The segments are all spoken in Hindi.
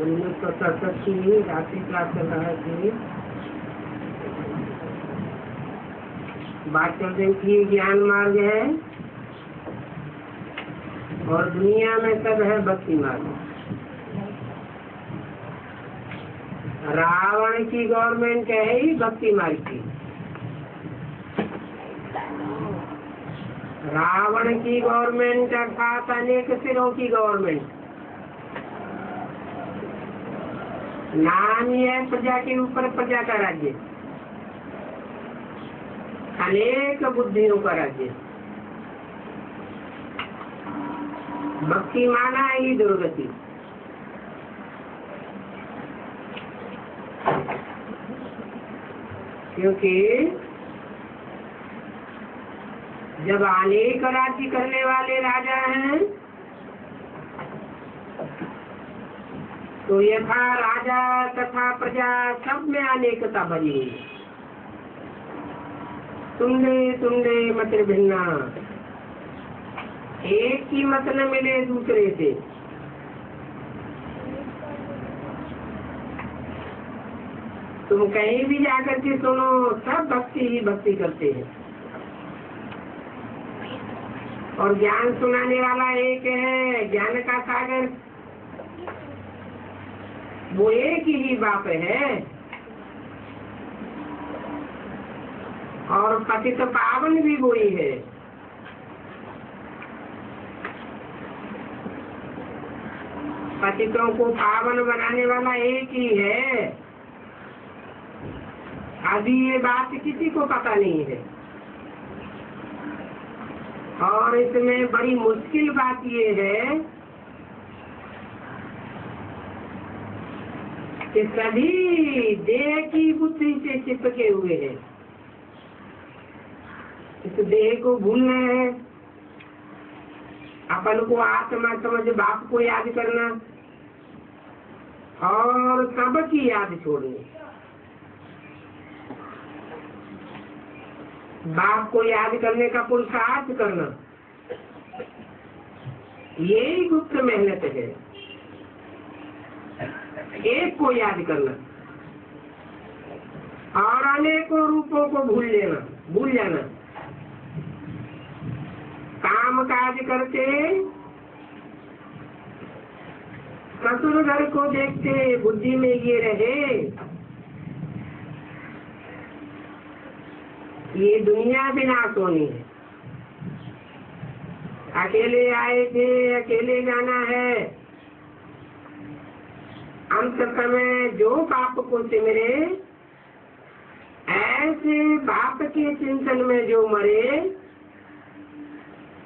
1967 की रात्रि क्लास चल रहा थी। बात चल रही थी ज्ञान मार्ग है और दुनिया में सब है भक्ति मार्ग। रावण की गवर्नमेंट है ही भक्ति मार्ग की, रावण की गवर्नमेंट अर्थात अनेक सिरों की गवर्नमेंट, नाम ही है प्रजा के ऊपर प्रजा का राज्य, अनेक बुद्धियों का राज्य। भक्ति माना ही दुर्गति। क्योंकि जब अनेक राज्य करने वाले राजा हैं तो यथा राजा तथा प्रजा सब में अनेकता भरी हुई है। तुंडे तुंडे मत भिन्ना, एक ही मत न मिले दूसरे से। तुम कहीं भी जाकर के सुनो, सब भक्ति ही भक्ति करते हैं। और ज्ञान सुनाने वाला एक है, ज्ञान का सागर, वो एक ही बाप है। और पतित पावन भी वही है। पतितों को पावन बनाने वाला एक ही है। अभी ये बात किसी को पता नहीं है। और इसमें बड़ी मुश्किल बात ये है कि सभी देह की बुद्धि से चिपके हुए हैं। इस देह को भूलना है, अपन को आत्मा समझ बाप को याद करना और सबकी याद छोड़नी। बाप को याद करने का पुरुषार्थ करना, यही गुप्त मेहनत है। एक को याद करना और अनेकों रूपों को भूल जाना। काम काज करते, ससुर घर को देखते, बुद्धि में ये रहे ये दुनिया विनाश होनी है। अकेले आए थे, अकेले जाना है। अंत समय जो बाप को सिमरे, ऐसे बाप के चिंतन में जो मरे,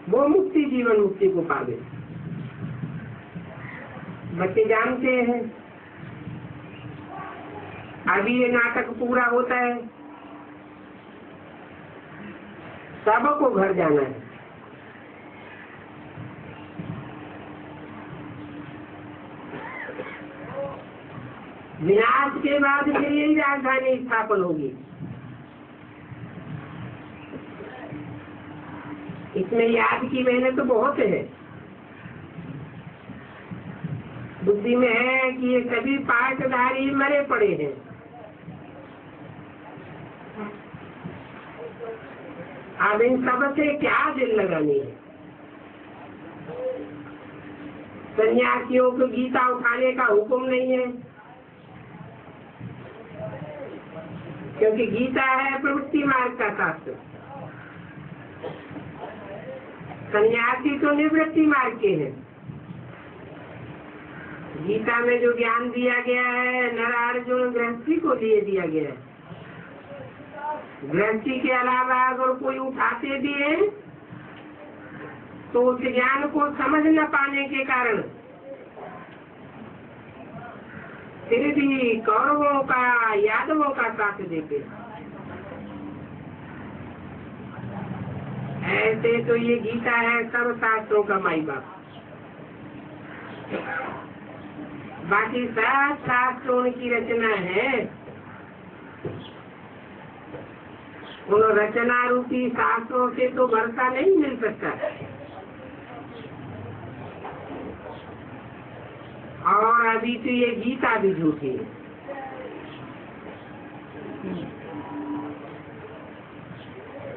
वो मुक्ति, जीवन मुक्ति को पावे। बच्चे जानते हैं अभी ये नाटक पूरा होता है, सबको घर जाना है। विनाश के बाद फिर यही राजधानी स्थापन होगी। इसमें याद की मेहनत तो बहुत है। बुद्धि में है कि ये सभी पाठधारी मरे पड़े हैं। अब इन सब से क्या दिल लगानी है? सन्यासियों को गीता उठाने का हुक्म नहीं है, क्योंकि गीता है प्रवृत्ति मार्ग का शास्त्र। सन्यासी तो निवृत्ति मार्ग के हैं। गीता में जो ज्ञान दिया गया है, नरार्जुन गृहस्थी को दिया गया है। गृहस्थी के अलावा अगर कोई उठाते भी है तो उस ज्ञान को समझ न पाने के कारण फिर भी कौरवों का, यादवों का साथ देते। ऐसे तो ये गीता है सब शास्त्रों का माई बाप। बाकी सब शास्त्रों की रचना है। उन रचना रूपी शास्त्रों से तो भरोसा नहीं मिल सकता। और अभी तो ये गीता भी झूठी है।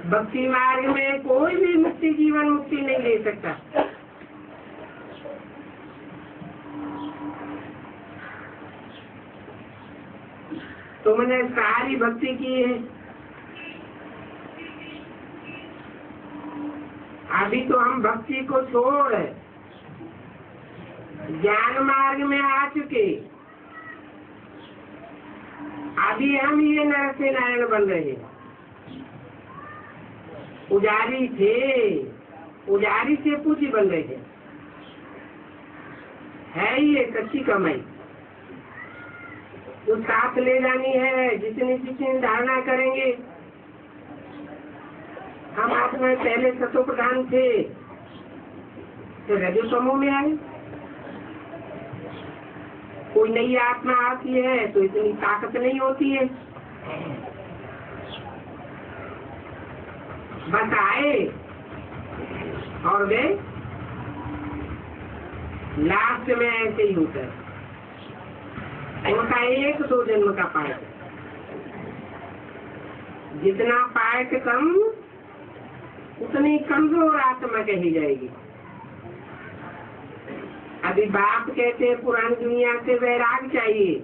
भक्ति मार्ग में कोई भी मुक्ति, जीवन मुक्ति नहीं ले सकता। तुमने सारी भक्ति की है, अभी तो हम भक्ति को छोड़ ज्ञान मार्ग में आ चुके। अभी हम ये नर से नारायण बन रहे हैं। पुजारी थे, पुजारी से पूजी बन रहे हैं। है ये सच्ची कमाई जो साथ ले जानी है। जितनी धारणा करेंगे। हम आत्मा पहले सतो प्रधान थे, तो रजो समूह में आए। कोई नई आत्मा आती है तो इतनी ताकत नहीं होती है। बस आए और वे लास्ट में ऐसे ही होता है। उनका 1-2 जन्म का पाठ, जितना पाठ कम उतनी कमजोर आत्मा कही जाएगी। अभी बाप कहते हैं पुरानी दुनिया से वैराग चाहिए।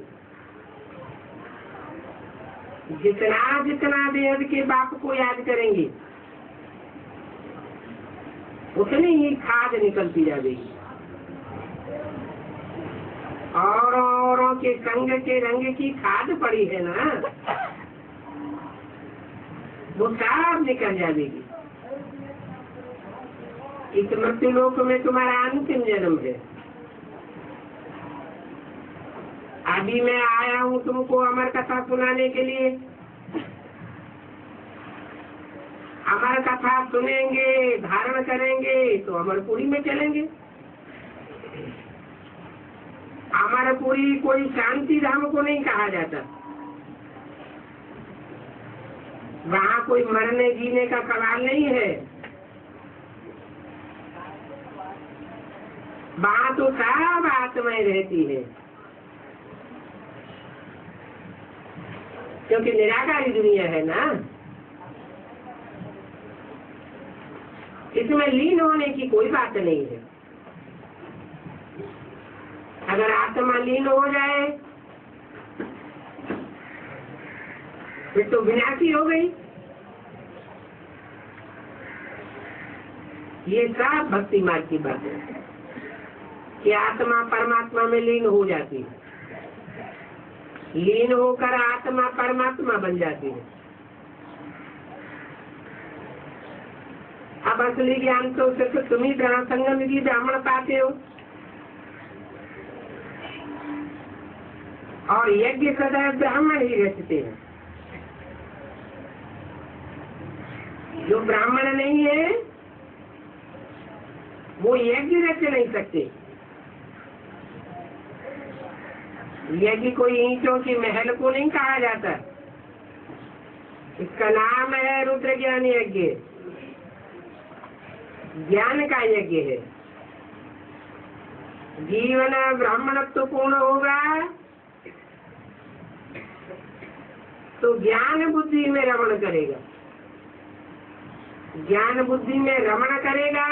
जितना जितना वेद के बाप को याद करेंगे उतनी ही खाद निकलती जाएगी। औरों के संग के रंग की खाद पड़ी है ना, वो सब निकल जाएगी। इस मृत्यु लोक में तुम्हारा अंतिम जन्म है। अभी मैं आया हूँ तुमको अमर कथा सुनाने के लिए। अमर कथा सुनेंगे, धारण करेंगे तो अमरपुरी में चलेंगे। अमरपुरी कोई शांति धाम को नहीं कहा जाता। वहाँ कोई मरने जीने का सवाल नहीं है। वहाँ तो सब आत्माएं रहती है, क्योंकि निराकारी दुनिया है ना। इसमें लीन होने की कोई बात नहीं है। अगर आत्मा लीन हो जाए फिर तो विनाशी हो गई। ये सब भक्ति मार्ग की बात है कि आत्मा परमात्मा में लीन हो जाती है। लीन होकर आत्मा परमात्मा बन जाती है। अब असली ज्ञान तो सिर्फ तुम ही संगम की ब्राह्मण पाते हो। और यज्ञ सदैव ब्राह्मण ही रचते हैं। जो ब्राह्मण नहीं है वो यज्ञ रच नहीं सकते। यज्ञ कोई ईंटों की महल को नहीं कहा जाता। इसका नाम है रुद्र ज्ञान यज्ञ। ज्ञान का यज्ञ है। जीवन ब्राह्मणत्व पूर्ण होगा तो ज्ञान बुद्धि में रमण करेगा। ज्ञान बुद्धि में रमण करेगा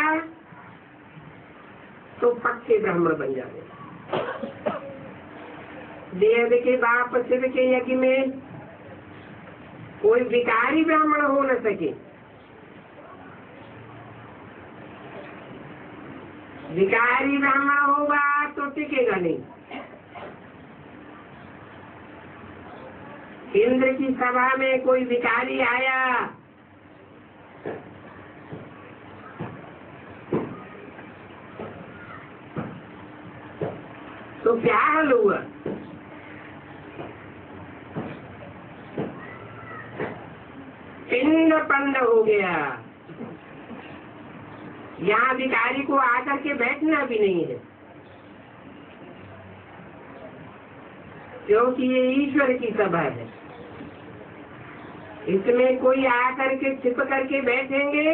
तो पक्के ब्राह्मण बन जाएगा। देव के बाप शिव के यज्ञ में कोई विकारी ब्राह्मण हो न सके। विकारी ब्राह्मण होगा तो टिकेगा नहीं। इंद्र की सभा में कोई विकारी आया तो क्या हाल हुआ? पिंड पंड हो गया। यहाँ भिखारी को आकर के बैठना भी नहीं है, क्योंकि ये ईश्वर की सभा है। इसमें कोई आकर के छिप करके बैठेंगे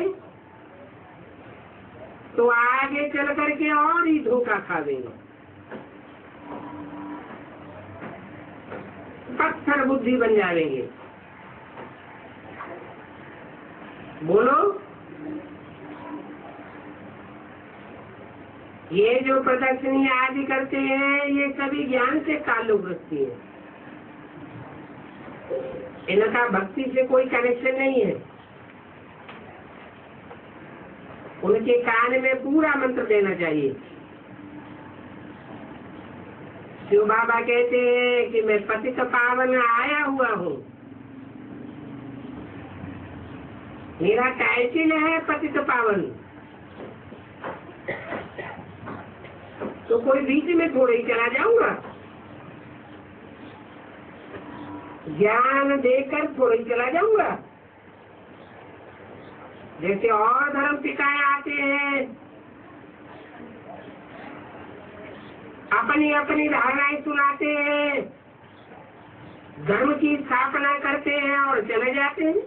तो आगे चल करके और ही धोखा खा देंगे। पत्थर बुद्धि बन जाएंगे। बोलो, ये जो प्रदर्शनी आदि करते हैं ये सभी ज्ञान से ताल्लुक रखती है। इनका भक्ति से कोई कनेक्शन नहीं है। उनके कान में पूरा मंत्र देना चाहिए। शिव बाबा कहते हैं कि मैं पतित पावन आया हुआ हूँ, मेरा टाइटल है पतित पावन। तो कोई बीच में थोड़े ही चला जाऊंगा, ज्ञान देकर थोड़े ही चला जाऊंगा। जैसे और धर्म पिताएं आते हैं, अपनी अपनी धारणाएं सुनाते हैं, धर्म की स्थापना करते हैं और चले जाते हैं।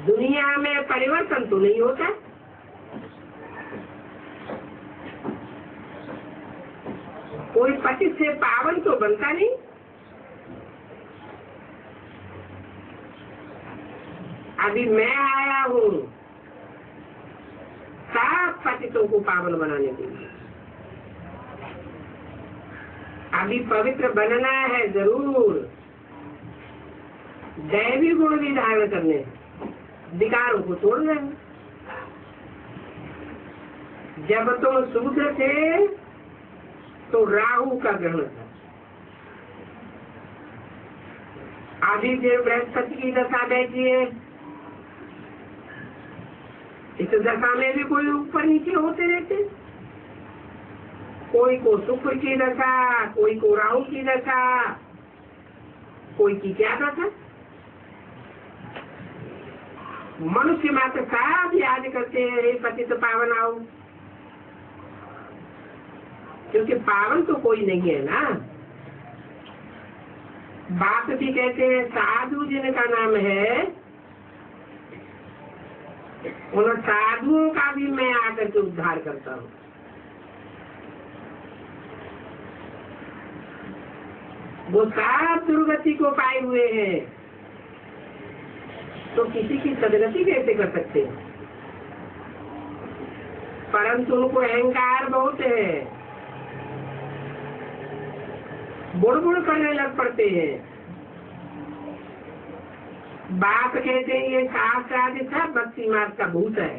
दुनिया में परिवर्तन तो नहीं होता। कोई पति से पावन तो बनता नहीं। अभी मैं आया हूँ सब पतितों को पावन बनाने के लिए। अभी पवित्र बनना है जरूर, दैवी गुण भी धारण करने, विकारों को छोड़ना है। जब तुम शूद्र थे तो राहु का ग्रहण था, अभी फिर बृहस्पति की दशा बैठी है। इस दशा में भी कोई ऊपर नीचे होते रहते, कोई को शुक्र की दशा, कोई को राहु की दशा, कोई की क्या दशा। मनुष्य मात्र सब याद करते हैं हे पतित पावन आओ, क्योंकि पावन तो कोई नहीं है ना। बाप भी कहते हैं साधु जिनका नाम है, उन साधुओं का भी मैं आकर के उद्धार करता हूँ। वो सब दुर्गति को पाए हुए हैं, तो किसी की सदगति कैसे कर सकते हैं? परंतु उनको अहंकार बहुत है, बुड़बुड़ करने लग पड़ते हैं। बाप कहते हैं ये शास्त्र आदि सब भक्ति मार्ग का भूत है।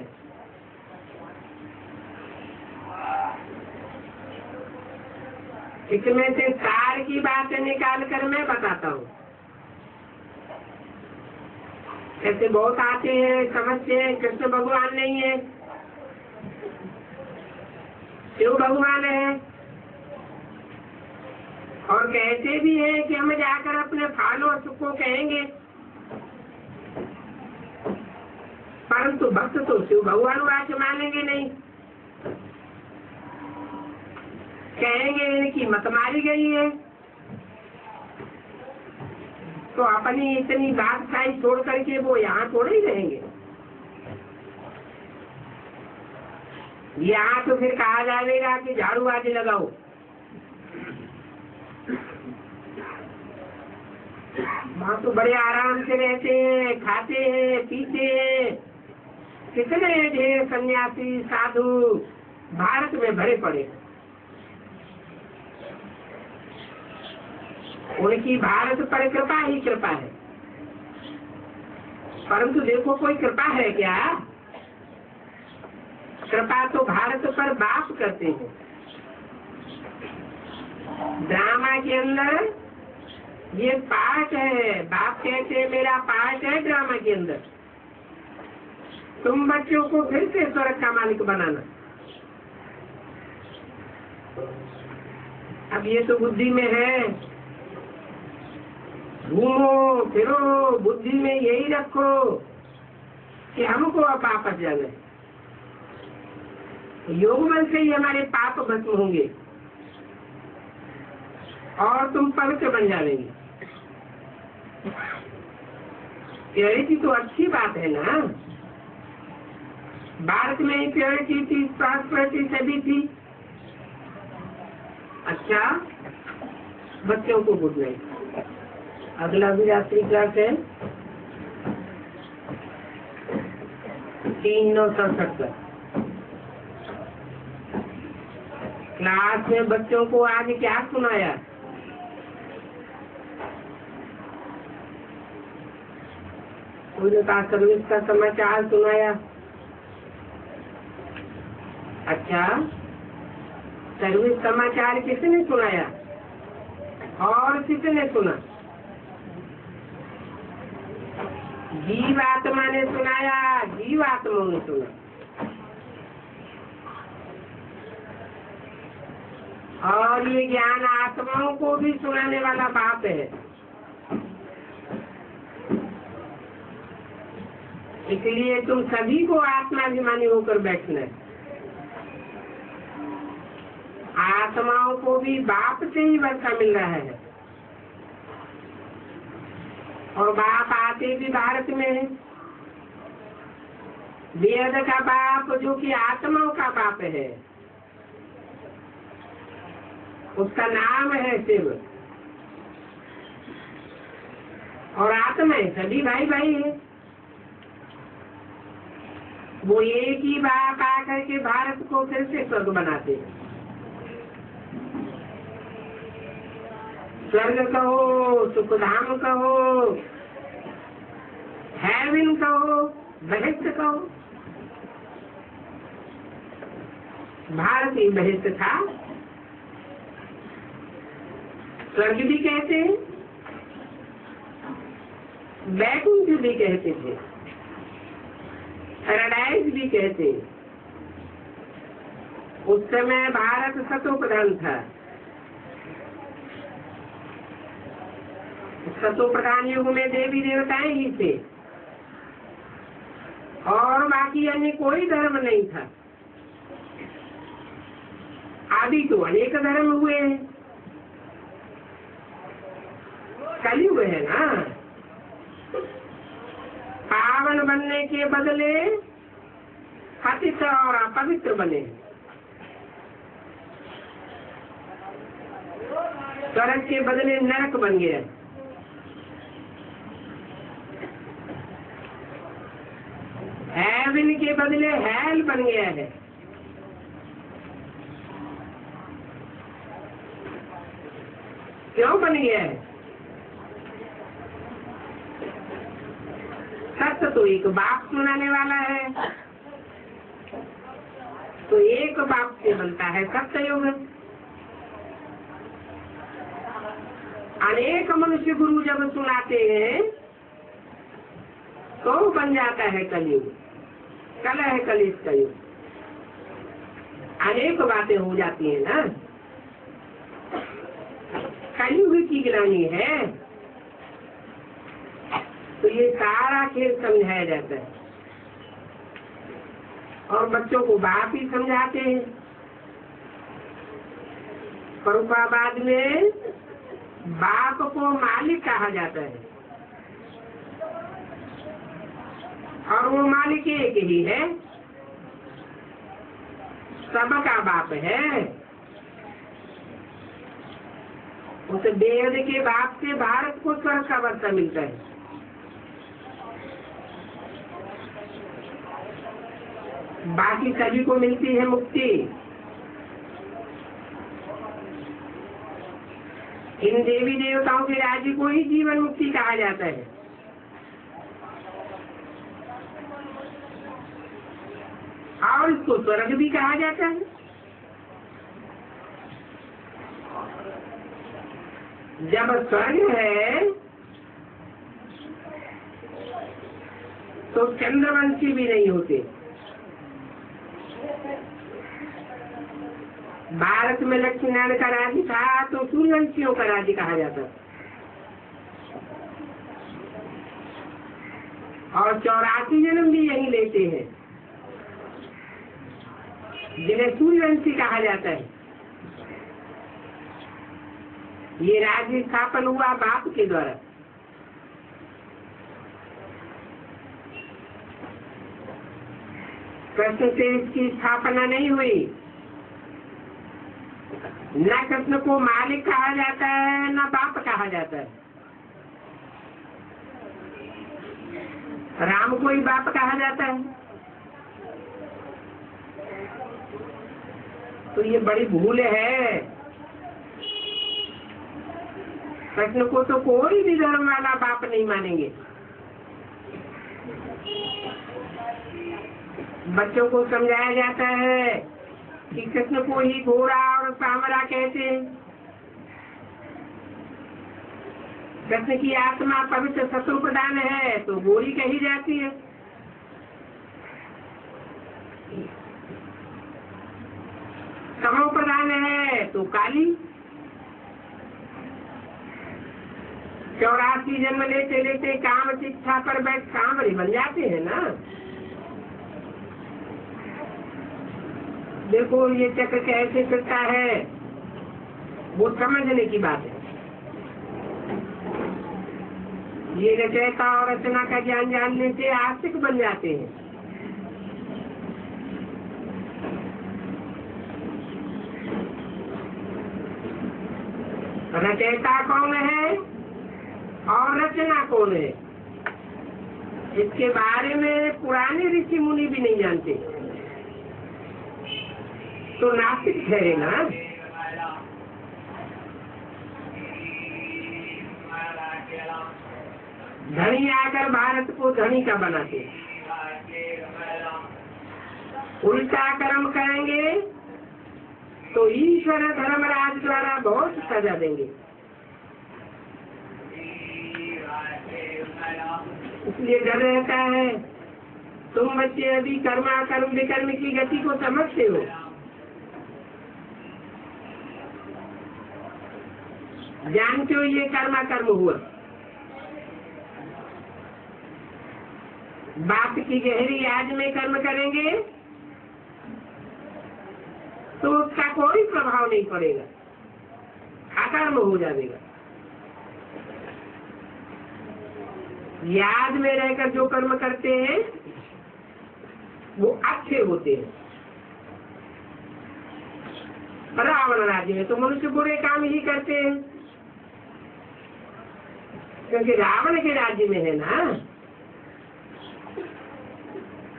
इसमें से सार की बातें निकाल कर मैं बताता हूँ। ऐसे बहुत आते हैं, समझते हैं कृष्ण भगवान नहीं है, शिव भगवान है, और कहते भी हैं कि हम जाकर अपने फॉलोअर्स को कहेंगे, परंतु भक्त तो शिव भगवान वाक्य मानेंगे नहीं, कहेंगे इनकी मत मारी गई है। तो अपनी इतनी बादशाही छोड़ करके वो यहाँ थोड़े ही रहेंगे। यहाँ तो फिर कहा जाएगा कि झाड़ू आदि लगाओ। वहाँ तो बड़े आराम से रहते हैं, खाते हैं, पीते हैं। कितने ढेर सन्यासी साधु भारत में भरे पड़े, उनकी भारत पर कृपा ही कृपा है। परंतु देखो कोई कृपा है क्या? कृपा तो भारत पर बाप करते हैं। ड्रामा के अंदर ये पार्ट है, बाप कहते हैं मेरा पार्ट है ड्रामा के अंदर, तुम बच्चों को फिर से स्वर्ग का मालिक बनाना। अब ये तो बुद्धि में है, घूमो फिरो बुद्धि में यही रखो कि हमको अब वापस जाना है। योग बल से ही हमारे पाप भस्म होंगे और तुम पवित्र बन जाएंगे। प्योरिटी तो अच्छी बात है ना। भारत में ही प्योरिटी थी, प्रॉस्पेरिटी सभी थी। अच्छा, बच्चों को गुड नाइट। अगला भी रात्रि क्लास है 3/9/67। क्लास में बच्चों को आज क्या सुनाया? उन्होंने कहा सर्विस का समाचार सुनाया। अच्छा, सर्विस समाचार किसने सुनाया और किसने सुना? जीवात्मा ने सुनाया, जीवात्मा ने सुना। और ये ज्ञान आत्माओं को भी सुनाने वाला बाप है। इसलिए तुम सभी को आत्माभिमानी होकर बैठना है। आत्माओं को भी बाप से ही वर्षा मिल रहा है और बाप आते भी भारत में है। वेद का बाप जो कि आत्माओं का बाप है, उसका नाम है शिव। और आत्माएं सभी भाई भाई है। वो एक ही बाप आकर के भारत को फिर से स्वर्ग बनाते हैं। स्वर्ग कहो, सुखधाम कहो, हेवन कहो, बहिष्ठ कहो। भारत ही बहिष्ठ था। स्वर्ग भी कहते हैं, बैकुंठ भी कहते थे, पैराडाइज भी कहते। उस समय भारत सतो प्रधान था। सतो प्रधान युग में देवी देवताएं ही थे और बाकी अन्य कोई धर्म नहीं था। आदि तो अनेक धर्म हुए हैं। कलयुग है ना, पावन बनने के बदले पतित और अपवित्र बने। स्वर्ग के बदले नरक बन गया। हेवन के बदले हेल बन गया है। क्यों बन गया है? सत्य तो एक बाप सुनाने वाला है, तो एक बाप से बनता है सत्य युग। अनेक मनुष्य गुरु जब सुनाते हैं तो बन जाता है कलयुग। कल है कलिस का युग। अनेक बातें हो जाती है ना। कलयुग की गिरानी है तो ये सारा खेल समझाया जाता है और बच्चों को बाप ही समझाते हैं। फरुखाबाद में बाप को मालिक कहा जाता है और वो मालिक एक ही है, सबका बाप है। उस वेद के बाप से भारत को स्वर्ग का वर्षा मिलता है। बाकी सभी को मिलती है मुक्ति। इन देवी देवताओं के राज्य को ही जीवन मुक्ति कहा जाता है। और इसको स्वर्ग भी कहा जाता है। जब स्वर्ग है तो चंद्रवंशी भी नहीं होते। भारत में लक्ष्मी नारायण का राज्य था तो सूर्यवंशियों का राज्य कहा जाता। और 84 जन्म भी यही लेते हैं जिन्हें सूर्यवंशी कहा जाता है। ये राज्य स्थापन हुआ बाप के द्वारा। कृष्ण से इसकी स्थापना नहीं हुई। न कृष्ण को मालिक कहा जाता है न बाप कहा जाता है। राम को ही बाप कहा जाता है। तो ये बड़ी भूल है। कृष्ण को तो कोई भी धर्म वाला बाप नहीं मानेंगे। बच्चों को समझाया जाता है कि कृष्ण को ही घोड़ा और सांवरा कहते हैं। कृष्ण की आत्मा पवित्र शत्रु प्रधान है तो गोरी कही जाती है। तमो प्रधान है तो काली। 84 जन्म लेते लेते काम शिक्षा पर बैठ सांवरी बन जाते हैं ना। देखो ये चक्र कैसे फिरता है, वो समझने की बात है। ये रचयिता और रचना का ज्ञान जानने से आस्तिक बन जाते हैं। रचयिता कौन है और रचना कौन है, इसके बारे में पुराने ऋषि मुनि भी नहीं जानते, तो नास्तिक ठहरे ना। धनी आकर भारत को धनी का बनाते, उल्टा कर्म करेंगे तो ईश्वर धर्मराज द्वारा बहुत सजा देंगे। इसलिए डर रहता है। तुम बच्चे अभी कर्मा कर्म विकर्म की गति को समझते हो, जानते हो ये कर्मा कर्म हुआ। बाप की गहरी याद में कर्म करेंगे तो उसका कोई प्रभाव नहीं पड़ेगा, अकर्म हो जाएगा। याद में रहकर जो कर्म करते हैं वो अच्छे होते हैं। रावण राज्य में तो मनुष्य बुरे काम ही करते हैं, क्योंकि रावण के राज्य में है ना।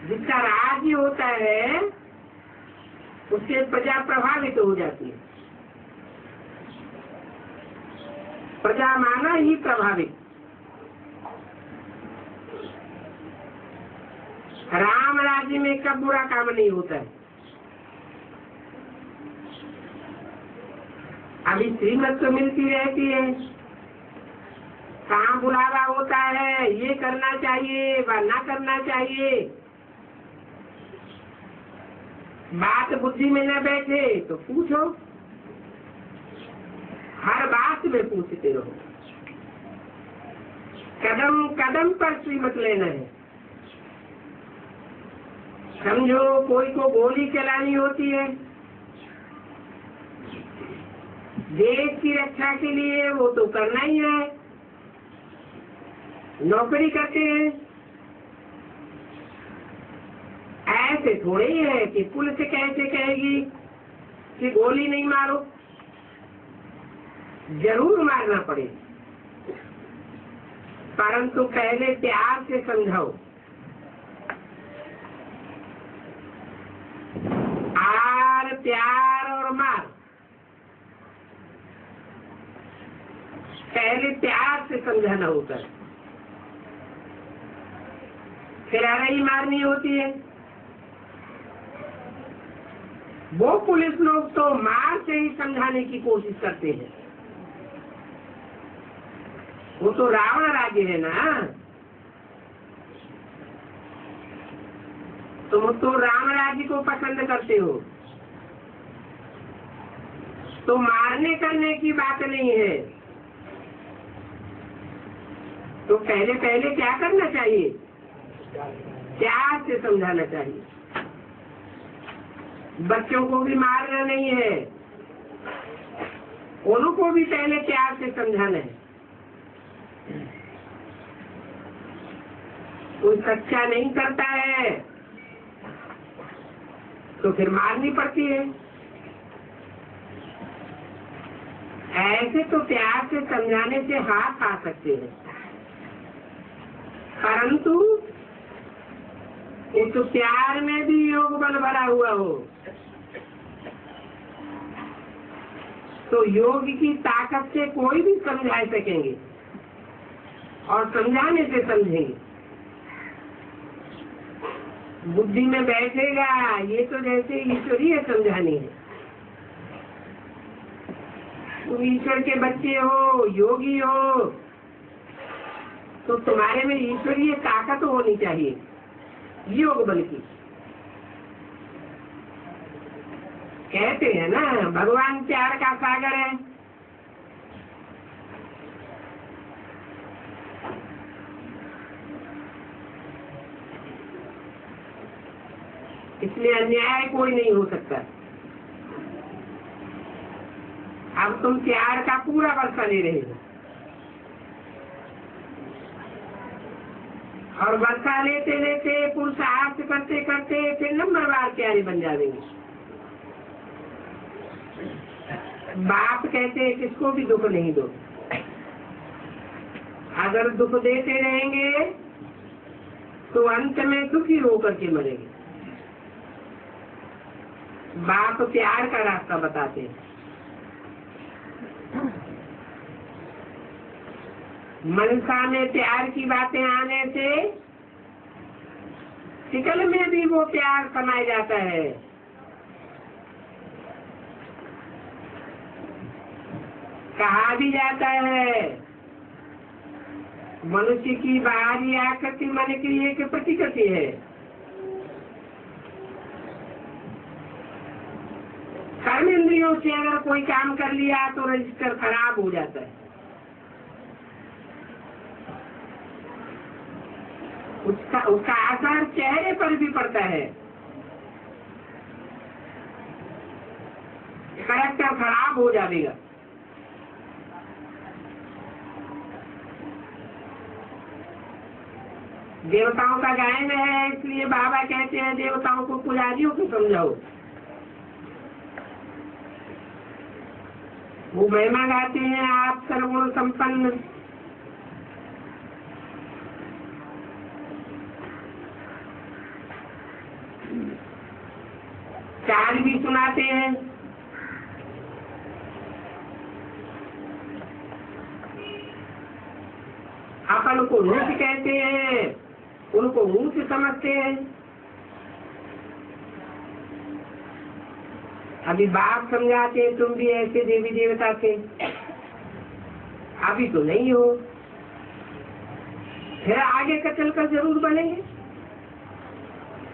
जिसका राज्य होता है उससे प्रजा प्रभावित हो जाती है। प्रजा माना ही प्रभावित। राम राज्य में कब बुरा काम नहीं होता है। अभी श्रीमत तो मिलती रहती है, कहाँ बुलावा होता है, ये करना चाहिए व ना करना चाहिए। बात बुद्धि में न बैठे तो पूछो, हर बात में पूछते रहो। कदम कदम पर श्रीमत लेना है। समझो कोई को गोली चलानी होती है, देश की रक्षा के लिए वो तो करना ही है। नौकरी करते हैं, ऐसे थोड़े ही है कि पुलिस कैसे कहेगी कि गोली नहीं मारो, जरूर मारना पड़े, परंतु पहले प्यार से समझाओ। आर प्यार और मार, पहले प्यार से समझाना होता है, फिर ही मारनी होती है। वो पुलिस लोग तो मार से ही समझाने की कोशिश करते हैं। वो तो रावण राज्य है ना। तुम तो राम राज्य को पसंद करते हो, तो मारने करने की बात नहीं है। तो पहले पहले क्या करना चाहिए, प्यार से समझाना चाहिए। बच्चों को भी मारना नहीं है, उनको भी पहले प्यार से समझाना है। कोई सच्चा नहीं करता है तो फिर मारनी पड़ती है। ऐसे तो प्यार से समझाने से हाथ आ सकते हैं, परंतु उस प्यार में भी योग बल भरा हुआ हो तो योग की ताकत से कोई भी समझा सकेंगे और समझाने से समझेंगे। बुद्धि में बैठेगा। ये तो जैसे ईश्वरीय समझानी है। तुम ईश्वर के बच्चे हो, योगी हो, तो तुम्हारे में ईश्वरीय ताकत होनी चाहिए, योग बल की। कहते हैं ना भगवान प्यार का सागर है। इसलिए अन्याय कोई नहीं हो सकता। अब तुम प्यार का पूरा वर्षा ले रहे हो, और वर्षा लेते लेते पुरुषार्थ करते करते फिर नंबर बार प्यारे बन जाएंगे। बाप कहते हैं किसको भी दुख नहीं दो। अगर दुख देते रहेंगे तो अंत में दुखी होकर के मरेंगे। बाप प्यार का रास्ता बताते हैं। मनसा में प्यार की बातें आने से शिकल में भी वो प्यार समाया जाता है। कहा भी जाता है मनुष्य की बाहरी आकृति मन की एक प्रतिकृति है। कर्म इंद्रियों से अगर कोई काम कर लिया तो रजिस्टर खराब हो जाता है। उसका असर चेहरे पर भी पड़ता है। कैरेक्टर खराब हो जाएगा। देवताओं का गायन है, इसलिए बाबा कहते हैं देवताओं को पुजारियों को समझाओ। वो महिमा गाते हैं आप सर्वगुण संपन्न। चाल भी सुनाते हैं। अपन को नीच कहते हैं, उनको ऊंच समझते हैं। अभी बाप समझाते हैं तुम भी ऐसे देवी देवता थे, अभी तो नहीं हो, फिर आगे का चलकर जरूर बनेंगे।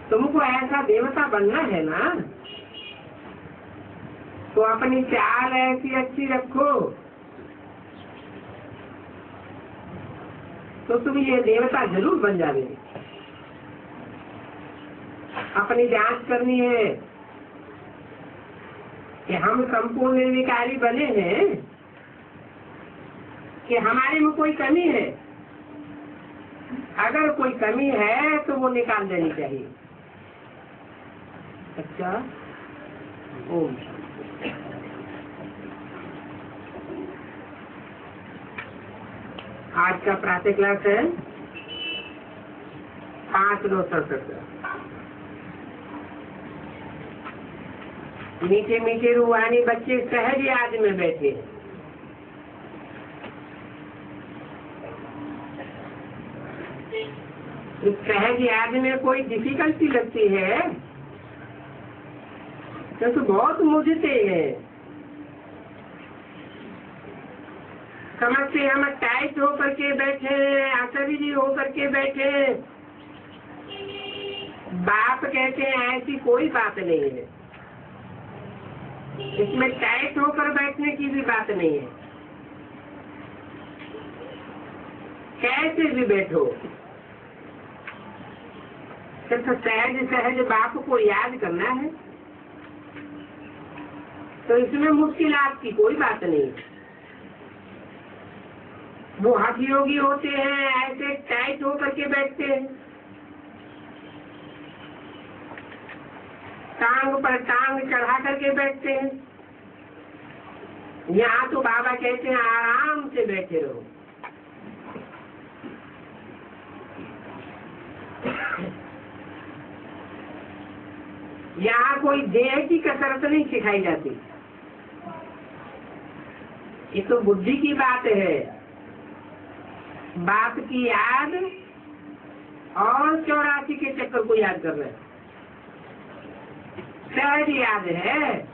तुमको ऐसा देवता बनना है ना, तो अपनी चाल ऐसी अच्छी रखो तो तुम ये देवता जरूर बन जाओगे। अपनी जांच करनी है कि हम संपूर्ण निर्विकारी बने हैं कि हमारे में कोई कमी है। अगर कोई कमी है तो वो निकाल देनी चाहिए। अच्छा, ओम। आज का प्रातः क्लास है 5/9/67। मीठे मीठे रूहानी बच्चे सहज याद में बैठे हैं। इस सहज याद में कोई डिफिकल्टी लगती है तो बहुत मुझते हैं। समझते हम टाइट होकर के बैठे, अशरीरी होकर के बैठे। बाप कहते हैं ऐसी कोई बात नहीं है, इसमें टाइट होकर बैठने की भी बात नहीं है। कैसे भी बैठो, सिर्फ सहज सहज बाप को याद करना है, तो इसमें मुश्किल आपकी कोई बात नहीं। वो हठ योगी होते हैं, ऐसे टाइट होकर के बैठते हैं, टांग पर टांग चढ़ा करके बैठते हैं। यहाँ तो बाबा कहते हैं आराम से बैठे रहो। यहाँ कोई देह की कसरत नहीं सिखाई जाती, ये तो बुद्धि की बात है। बाप की याद और 84 के चक्कर को याद कर रहे हैं। सहज याद है,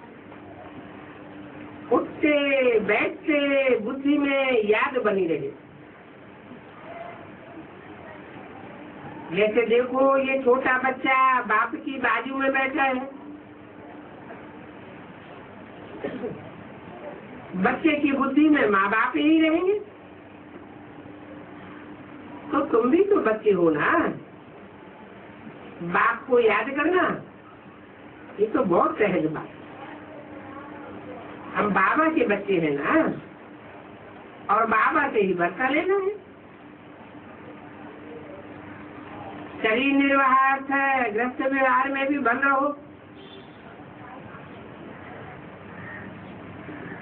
उठते बैठते बुद्धि में याद बनी रहे। जैसे देखो ये छोटा बच्चा बाप की बाजू में बैठा है, बच्चे की बुद्धि में माँ बाप ही रहेंगे। तो तुम भी तो बच्चे हो ना, बाप को याद करना ये तो बहुत सहज बात। हम बाबा के बच्चे हैं ना, और बाबा से ही बरता लेना है। शरीर निर्वाह है, गृहस्थ व्यवहार में भी बन रहो।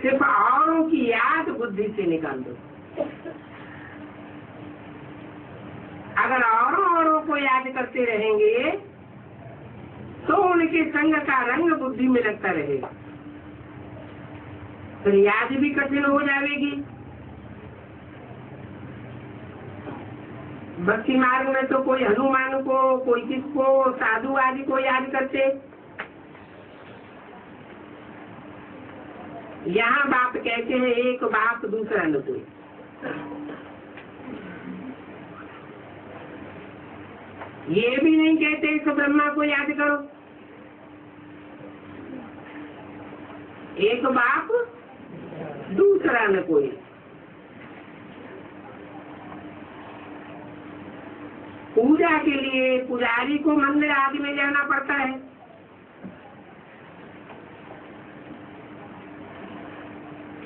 सिर्फ औरों की याद बुद्धि से निकाल दो। अगर औरों को याद करते रहेंगे तो उनके संग का रंग बुद्धि में लगता रहेगा, फिर याद भी कठिन हो जाएगी। भक्ति मार्ग में तो कोई हनुमान को, कोई किसको, साधु आदि को याद करते। यहाँ बाप कहते हैं एक बाप दूसरा न कोई। ये भी नहीं कहते इस ब्रह्मा को याद करो, एक बाप दूसरा न कोई। पूजा के लिए पुजारी को मंदिर आदि में जाना पड़ता है।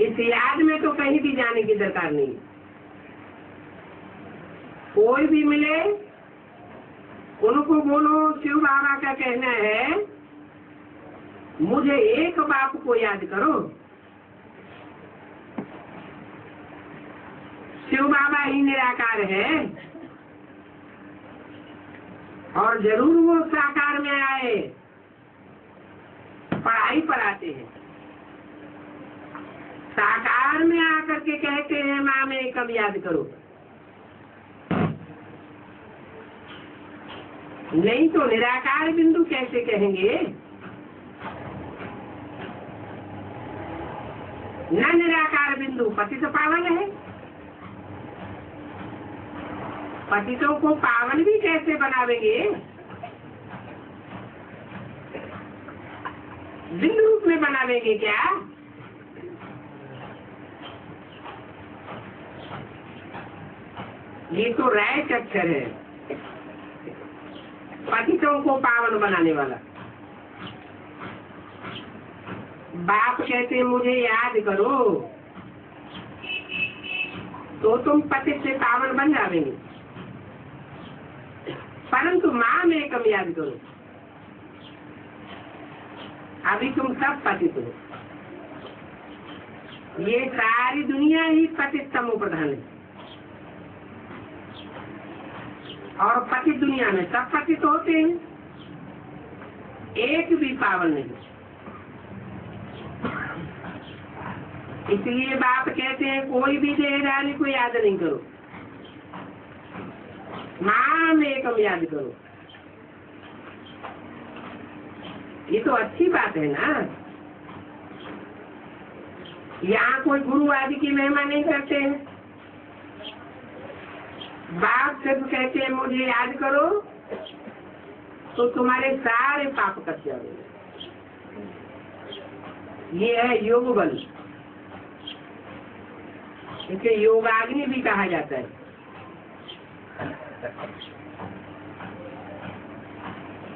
इस याद में तो कहीं भी जाने की दरकार नहीं। कोई भी मिले उनको बोलो शिव बाबा का कहना है मुझे एक बाप को याद करो। शिव बाबा ही निराकार है और जरूर वो साकार में आए, पढ़ाई पढ़ाते हैं। साकार में आकर के कहते हैं माँ में कब याद करो, नहीं तो निराकार बिंदु कैसे कहेंगे। न निराकार बिंदु पतित पावन है, पतितों को पावन भी कैसे बनावेंगे, बिंदु रूप में बनावेंगे क्या। ये तो रैट अक्षर है, पतितों को पावन बनाने वाला। बाप कहते मुझे याद करो तो तुम पतित से पावन बन जाएंगे, परंतु माँ में कम याद करो। अभी तुम सब पतित हो, ये सारी दुनिया ही पतित तमो प्रधान है, और पतित दुनिया में सब पतित होते हैं, एक भी पावन नहीं। इसलिए बाप कहते हैं कोई भी देहधारी को याद नहीं करो, माँ में कम याद करो। ये तो अच्छी बात है ना। यहाँ कोई गुरु आदि की महिमा नहीं करते हैं। बाप सिर्फ कहते हैं मुझे याद करो तो तुम्हारे सारे पाप कट जाएंगे। ये है योग बल, इसे योगाग्नि भी कहा जाता है।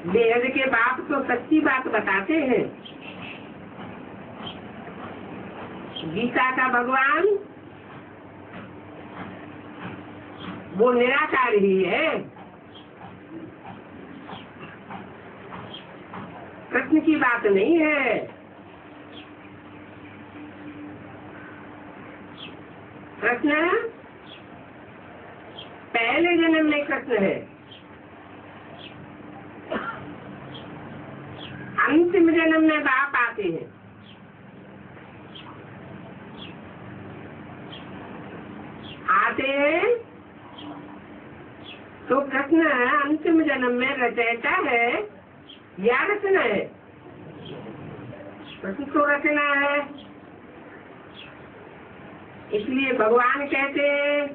वेद के बाप तो सच्ची बात बताते हैं। गीता का भगवान वो निराकार ही है। कृष्ण की बात नहीं है। कृष्ण पहले जन्म में कृष्ण है, अंतिम जन्म में बाप आते हैं। आते हैं तो प्रश्न अंतिम जन्म में रचयिता है या रचना है? प्रश्न तो रचना है। इसलिए भगवान कहते हैं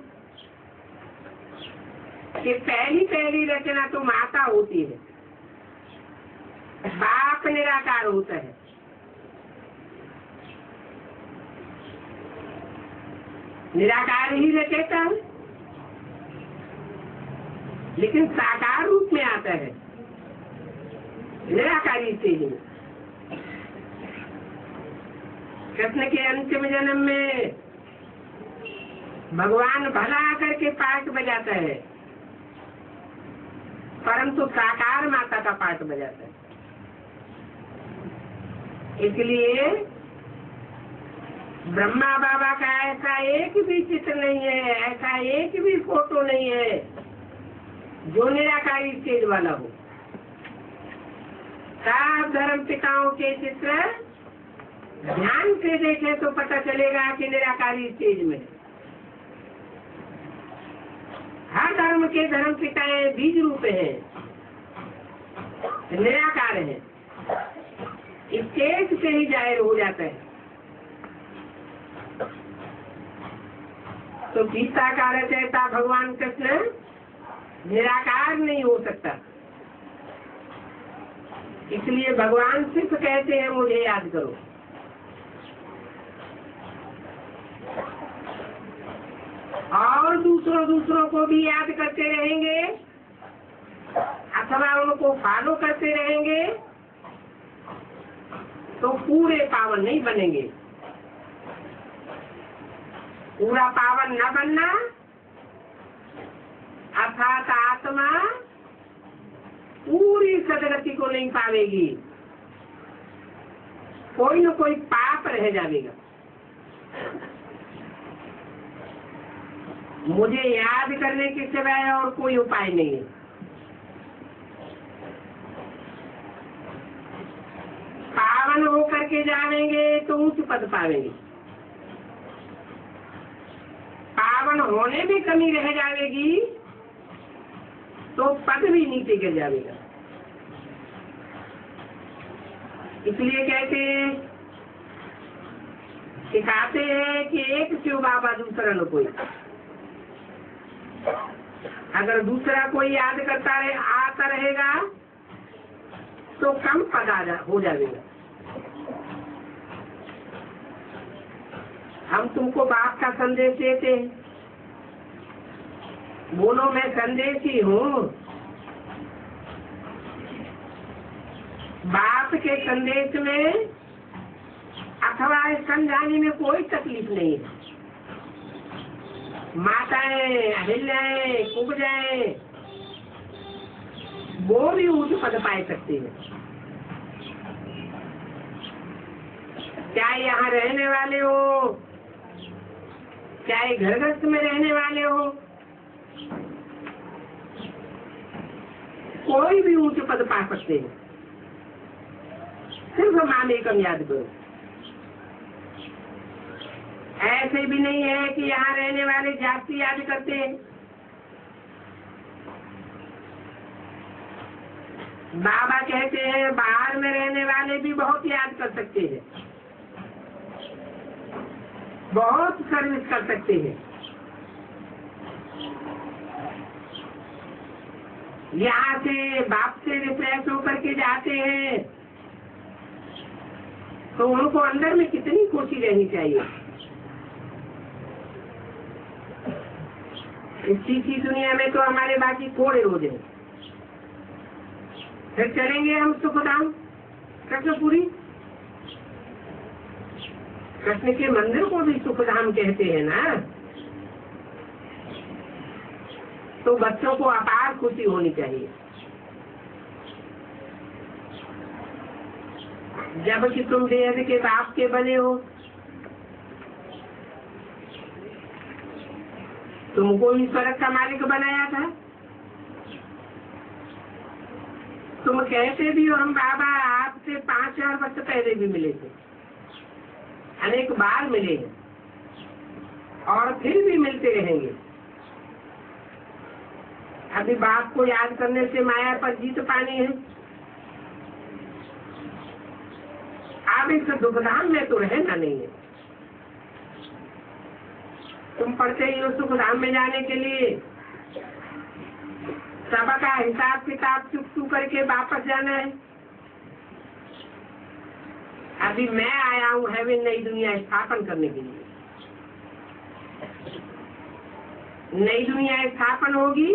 कि पहली रचना तो माता होती है, बाप निराकार होता है। निराकार ही रचयिता है, लेकिन साकार रूप में आता है निराकारी स्टेज में। कृष्ण के अंतिम जन्म में भगवान भला करके पाठ बजाता है, परंतु साकार माता का पाठ बजाता है। इसलिए ब्रह्मा बाबा का ऐसा एक भी चित्र नहीं है, ऐसा एक भी फोटो नहीं है जो निराकारी स्टेज वाला हो। सब धर्म पिताओं के चित्र ध्यान से देखे तो पता चलेगा कि निराकारी स्टेज में। हर धर्म के धर्म पिताएं बीज रूप हैं, निराकार हैं, स्टेज से ही जाहिर हो जाता है। तो गीता का रचयिता भगवान कृष्ण निराकार नहीं हो सकता। इसलिए भगवान सिर्फ कहते हैं मुझे याद करो। और दूसरों को भी याद करते रहेंगे अथवा उनको फॉलो करते रहेंगे तो पूरे पावन नहीं बनेंगे। पूरा पावन न बनना अर्थात आत्मा पूरी सदगति को नहीं पावेगी, कोई न कोई पाप रह जाएगा। मुझे याद करने के सिवाय और कोई उपाय नहीं है। पावन होकर के जाएंगे तो उच्च पद पावेंगे, पावन होने में कमी रह जाएगी तो पद भी नीचे गिर जाएगा। इसलिए कहते हैं, सिखाते हैं कि एक शिव बाबा दूसरा न कोई। अगर दूसरा कोई याद करता रहे आता रहेगा तो कम पद हो जाएगा। हम तुमको बाप का संदेश देते हैं, बोलो मैं संदेश ही हूँ। बाप के संदेश में अथवा समझाने में कोई तकलीफ नहीं है। माताएं हिल जाए कुब जाए वो भी ऊंच पद पाए सकती है। चाहे यहाँ रहने वाले हो, चाहे घर गृहस्थ में रहने वाले हो, कोई भी ऊंचे पद पा सकते हैं। सिर्फ माम एकम याद करो। ऐसे भी नहीं है कि यहाँ रहने वाले जाति याद करते हैं। बाबा कहते हैं बाहर में रहने वाले भी बहुत याद कर सकते हैं, बहुत सर्विस कर सकते हैं। यहाँ से बाप से रिफ्रेश होकर के जाते हैं तो उनको अंदर में कितनी खुशी रहनी चाहिए। इस चीज़ी दुनिया में तो हमारे बाकी थोड़े रोज हैं। फिर चलेंगे हम सुखधाम कृष्णपुरी। कृष्ण के मंदिर को भी सुखधाम कहते हैं ना। तो बच्चों को अपार खुशी होनी चाहिए। जब कि तुम देह के बाप के बने हो, तुमको ईश्वर का मालिक बनाया था। तुम कहते भी हो हम बाबा आपसे 5000 वर्ष पहले भी मिले थे, अनेक बार मिले हैं और फिर भी मिलते रहेंगे। अभी बाप को याद करने से माया पर जीत पानी है। अब इस दुखधाम में तो रहना नहीं है। तुम पढ़ते ही हो सुखधाम में जाने के लिए सबका हिसाब किताब चुप करके वापस जाना है। अभी मैं आया हूँ हेवन नई दुनिया स्थापन करने के लिए। नई दुनिया स्थापन होगी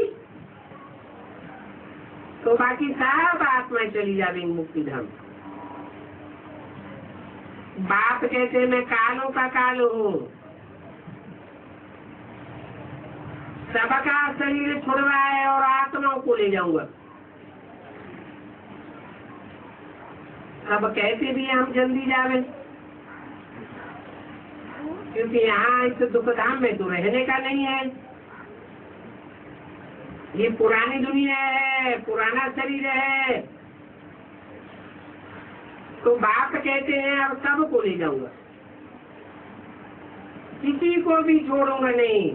तो बाकी सब आत्माएं चली जाएंगी मुक्ति धाम। बाप कहते मैं कालों का काल हूँ, सबका शरीर छुड़वाए और आत्माओं को ले जाऊंगा। सब कहते भी हम जल्दी जावे, क्योंकि यहाँ इस दुखधाम में तो रहने का नहीं है। ये पुरानी दुनिया है, पुराना शरीर है। तो बाप कहते हैं अब सबको ले जाऊंगा, किसी को भी छोड़ूंगा नहीं।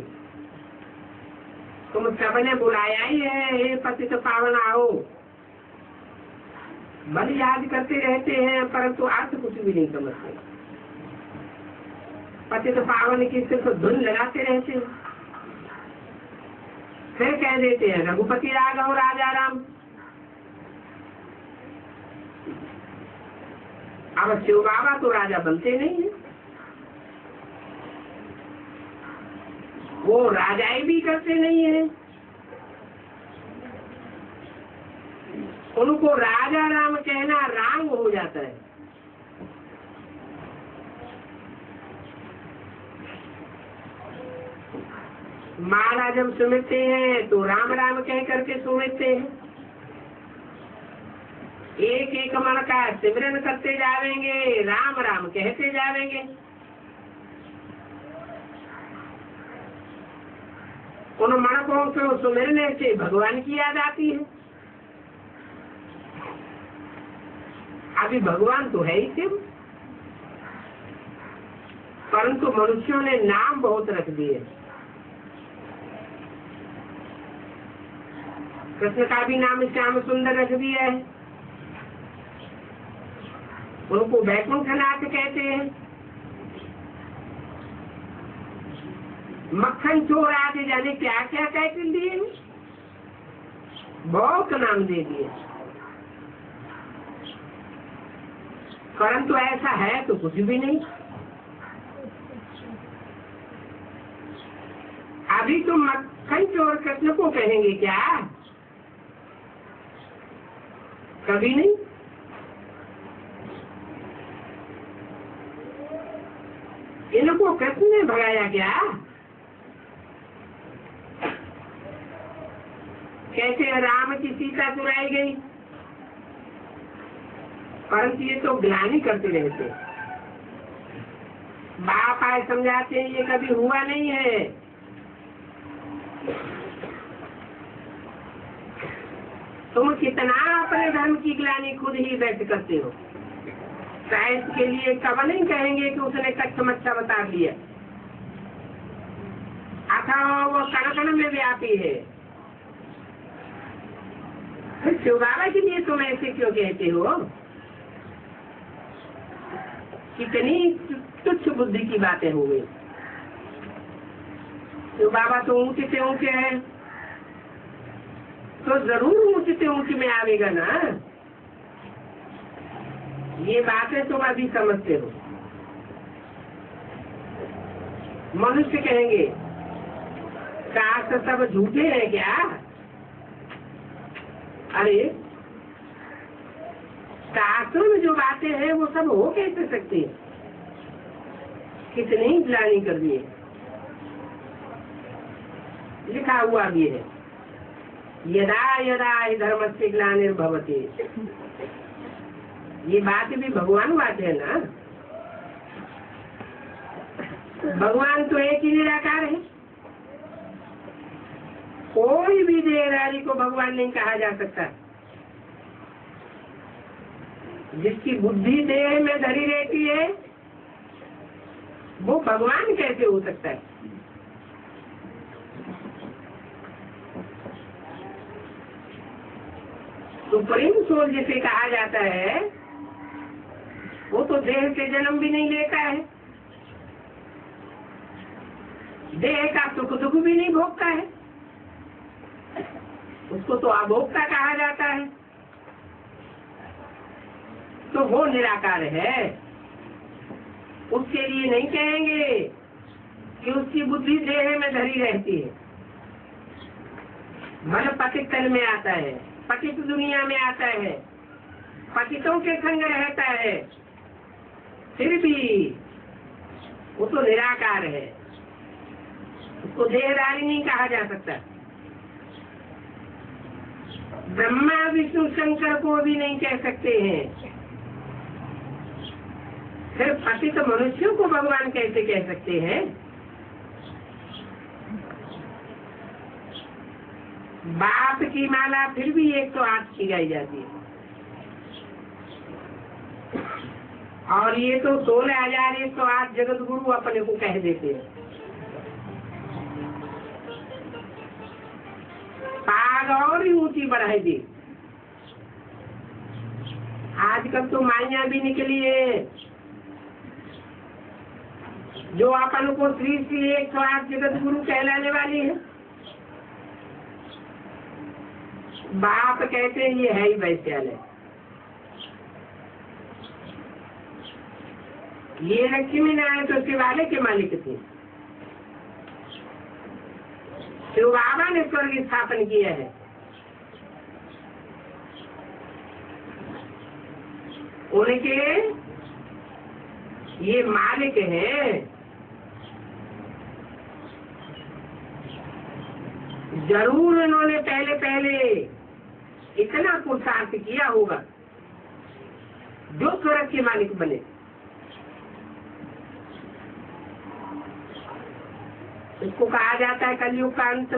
तुम सबने बुलाया ही है, हे पतित पावन आओ। बल याद करते रहते हैं परंतु अर्थ कुछ भी नहीं समझते। पतित पावन की सिर्फ धुन लगाते रहते हैं, फिर कह देते हैं रघुपति राघव राजा राम। अब शिव बाबा तो राजा बनते नहीं है, वो राजाई भी करते नहीं है। उनको राजा राम कहना राम हो जाता है। माला जब सुमिरते हैं तो राम राम कह करके सुमिरते हैं। एक एक मन का सिमरन करते जाएंगे, राम राम कहते जाएंगे। उन मनकों को सुमिरने से भगवान की याद आती है। अभी भगवान तो है ही शिव, परंतु मनुष्यों ने नाम बहुत रख दिए। कृष्ण का भी नाम श्याम सुंदर रख दिया है, उनको वैकुंठनाथ कहते हैं। मक्खन चोर आदि जाने क्या क्या टाइटल दिए, बहुत नाम दे दिए, परंतु ऐसा है तो कुछ भी नहीं। अभी तो मक्खन चोर कृष्ण को कहेंगे क्या? कभी नहीं। इनको कृष्ण ने भगाया क्या? कैसे राम की सीता चुराई गई, परंतु ये तो ग्लानि करते रहते। बाप आए समझाते हैं ये कभी हुआ नहीं है। तुम कितना अपने धर्म की ग्लानि खुद ही व्यक्त करते हो। साइंस के लिए कब नहीं कहेंगे कि उसने कच्चा मच्छा बता दिया, अथवा वो कण कण में व्यापी है। शिव बाबा के लिए तुम ऐसे क्यों कहते हो? कितनी तुच्छ बुद्धि की बातें हो गई। शिव बाबा तो ऊंचे से ऊंचे है, तो जरूर ऊंचे से ऊंचे में आवेगा ना। ये बातें तुम अभी समझते हो। मनुष्य कहेंगे काश सब झूठे हैं क्या? अरे शास्त्रों में जो बातें हैं वो सब हो कैसे सकती है? कितनी ग्लानि कर दिए, लिखा हुआ भी है यदा यदा हि धर्मस्य ग्लानिर्भवति। ये बात भी भगवान बात है ना। भगवान तो एक ही निराकार है, कोई भी देहधारी को भगवान नहीं कहा जा सकता। जिसकी बुद्धि देह में धरी रहती है वो भगवान कैसे हो सकता है? सुप्रीम सोल जिसे कहा जाता है वो तो देह से जन्म भी नहीं लेता है, देह का सुख दुख भी नहीं भोगता है, उसको तो अभोक्ता कहा जाता है। तो वो निराकार है, उसके लिए नहीं कहेंगे कि उसकी बुद्धि देह में धरी रहती है। मन पतित तल में आता है, पतित दुनिया में आता है, पतितों के संग रहता है, फिर भी वो तो निराकार है, उसको देहधारी नहीं कहा जा सकता। ब्रह्मा विष्णु शंकर को भी नहीं कह सकते हैं, फिर पतित मनुष्यों को भगवान कैसे कह सकते हैं? बाप की माला फिर भी 108 की गाई जाती है, और ये तो 16,108 जगत गुरु अपने को कह देते हैं। पाग और ही ऊंची बढ़ाई दी। आजकल तो माइया भी निकली है जो अपन को श्री श्री 108 जगत गुरु कहलाने वाली है। बाप कहते हैं ये है ही वैश्यालय, ये लक्ष्मी नारायण तो शिवालय के मालिक थे। शिव बाबा ने स्वर्ग स्थापन किया है, उनके ये मालिक हैं। जरूर उन्होंने पहले इतना पुरुषार्थ किया होगा जो स्वर्ग के मालिक बने। इसको कहा जाता है कलयुग का अंत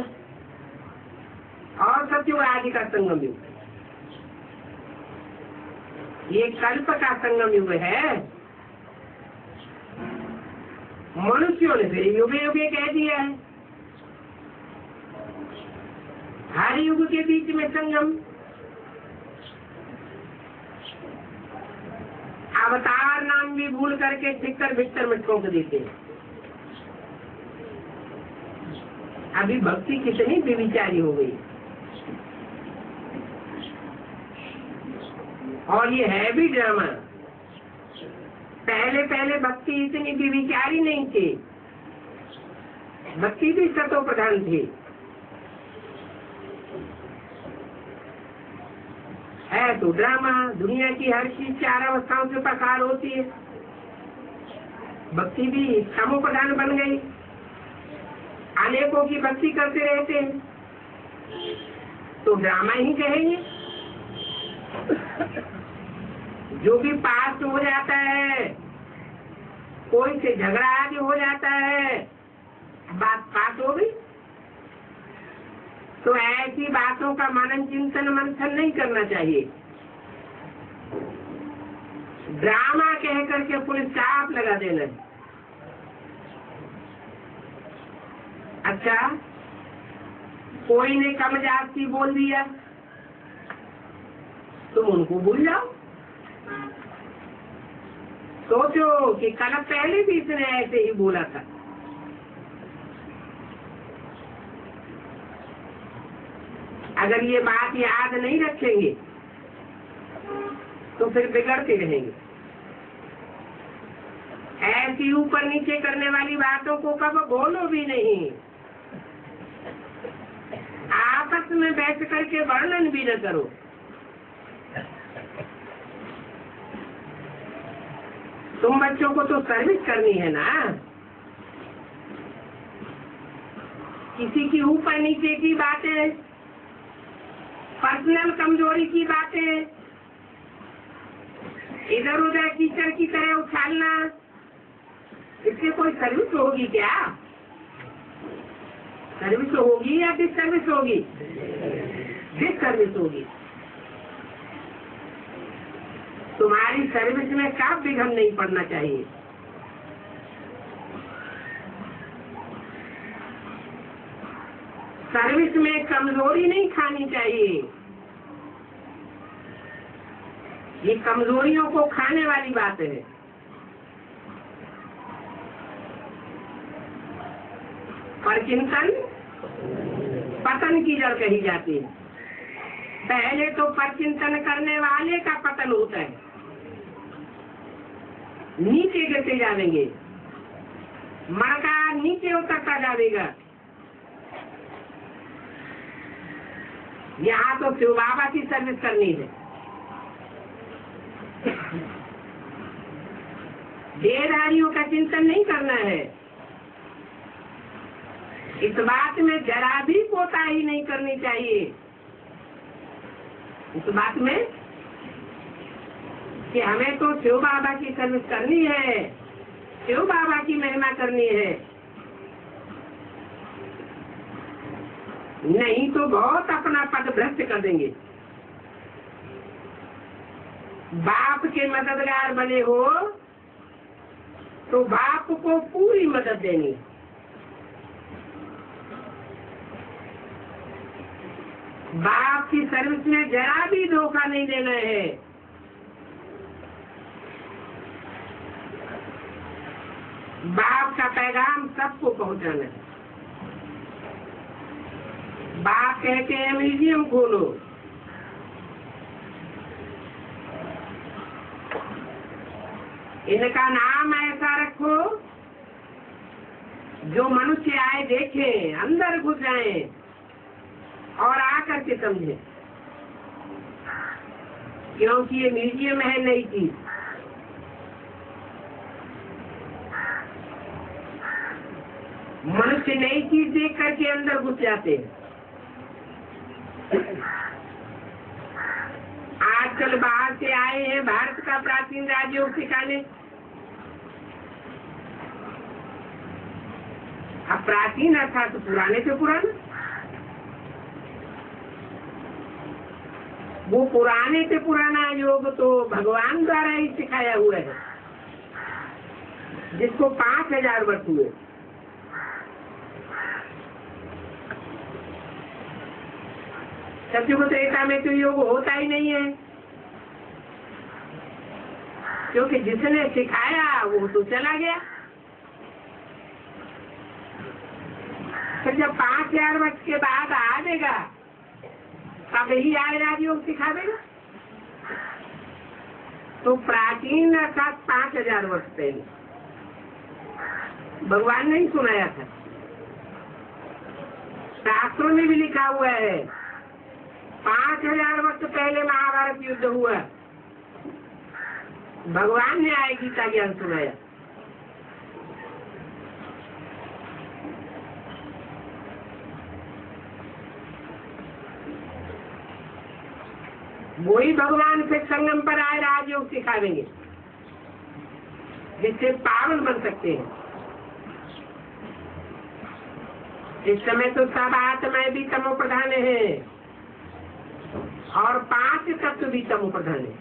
और सतयुग आदि का संगम युग। ये कल्प का संगम युग है। मनुष्यों ने फिर युगे युगे कह दिया है। हर युग के बीच में संगम। अवतार नाम भी भूल करके ठिक्कर भिक्कर में ठोक देते हैं। अभी भक्ति कितनी बेविचारी हो गई, और ये है भी ड्रामा। पहले भक्ति इतनी बेविचारी नहीं थी, भक्ति भी सतो प्रधान थी। है तो ड्रामा। दुनिया की हर चीज 4 अवस्थाओं से प्रसार होती है, भक्ति भी समो प्रधान बन गई। अनेकों की भक्ति करते रहते हैं तो ड्रामा ही कहेंगे। जो भी पास हो जाता है, कोई से झगड़ा आदि हो जाता है, बात पास हो गई। तो ऐसी बातों का मनन चिंतन मंथन नहीं करना चाहिए। ड्रामा कह करके पुलिस स्टाफ लगा देना। अच्छा, कोई ने कम जाति बोल दिया, तुम उनको भूल जाओ। सोचो कि कल पहले भी इसने ऐसे ही बोला था। अगर ये बात याद नहीं रखेंगे तो फिर बिगड़ते रहेंगे। ऐसी ऊपर नीचे करने वाली बातों को कब बोलो भी नहीं। आपस में बैठ करके वर्णन भी न करो। तुम बच्चों को तो सर्विस करनी है ना। किसी की ऊपर नीचे की बातें, पर्सनल कमजोरी की बातें इधर उधर कीचड़ की तरह उछालना, इससे कोई सर्विस होगी क्या? सर्विस होगी या डिसर्विस होगी? डिसर्विस होगी। तुम्हारी सर्विस में कब विघ्न नहीं पड़ना चाहिए। सर्विस में कमजोरी नहीं खानी चाहिए। ये कमजोरियों को खाने वाली बात है। पर चिंतन पतन की जड़ कही जाती है। पहले तो पर चिंतन करने वाले का पतन होता है, नीचे गिरते जाएंगे, मड़का नीचे उतरता जाएगा। यहाँ तो शिव बाबा की सर्विस करनी है। देहधारियों का चिंतन नहीं करना है। इस बात में जरा भी कोताही नहीं करनी चाहिए। इस बात में कि हमें तो शिव बाबा की सर्विस करनी है, शिव बाबा की महिमा करनी है, नहीं तो बहुत अपना पद भ्रष्ट कर देंगे। बाप के मददगार बने हो तो बाप को पूरी मदद देनी। बाप की सर्विस में जरा भी धोखा नहीं देना है। बाप का पैगाम सबको पहुंचाना है। बाप कहते हैं म्यूजियम खोलो, इनका नाम ऐसा रखो जो मनुष्य आए देखे, अंदर घुस जाए और आकर के समझे, क्योंकि ये म्यूजियम है नई चीज। मनुष्य नई चीज देख करके अंदर घुस जाते हैं। आजकल बाहर से आए हैं भारत का प्राचीन राजयोग सिखाने। अब प्राचीन अर्थात तो पुराने से पुराना। वो पुराने से पुराना योग तो भगवान द्वारा ही सिखाया हुआ है, जिसको 5000 वर्ष हुए। सत्युग त्रेता में तो योग होता ही नहीं है, क्योंकि जिसने सिखाया वो तो चला गया। फिर जब 5000 वर्ष के बाद आ जाएगा तब ही आए राजयोग सिखा देगा। तो प्राचीन अर्थात 5000 वर्ष पहले भगवान ने ही सुनाया था। शास्त्रों में भी लिखा हुआ है 5000 वर्ष पहले महाभारत युद्ध हुआ, भगवान ने आए गीता ज्ञान सुनाया। वही भगवान फिर संगम पर आए राजयोग सिखाएंगे, जिससे पावन बन सकते हैं। इस समय तो सब आत्माएं भी तमो प्रधान है और 5 तत्व भी तमो प्रधान है।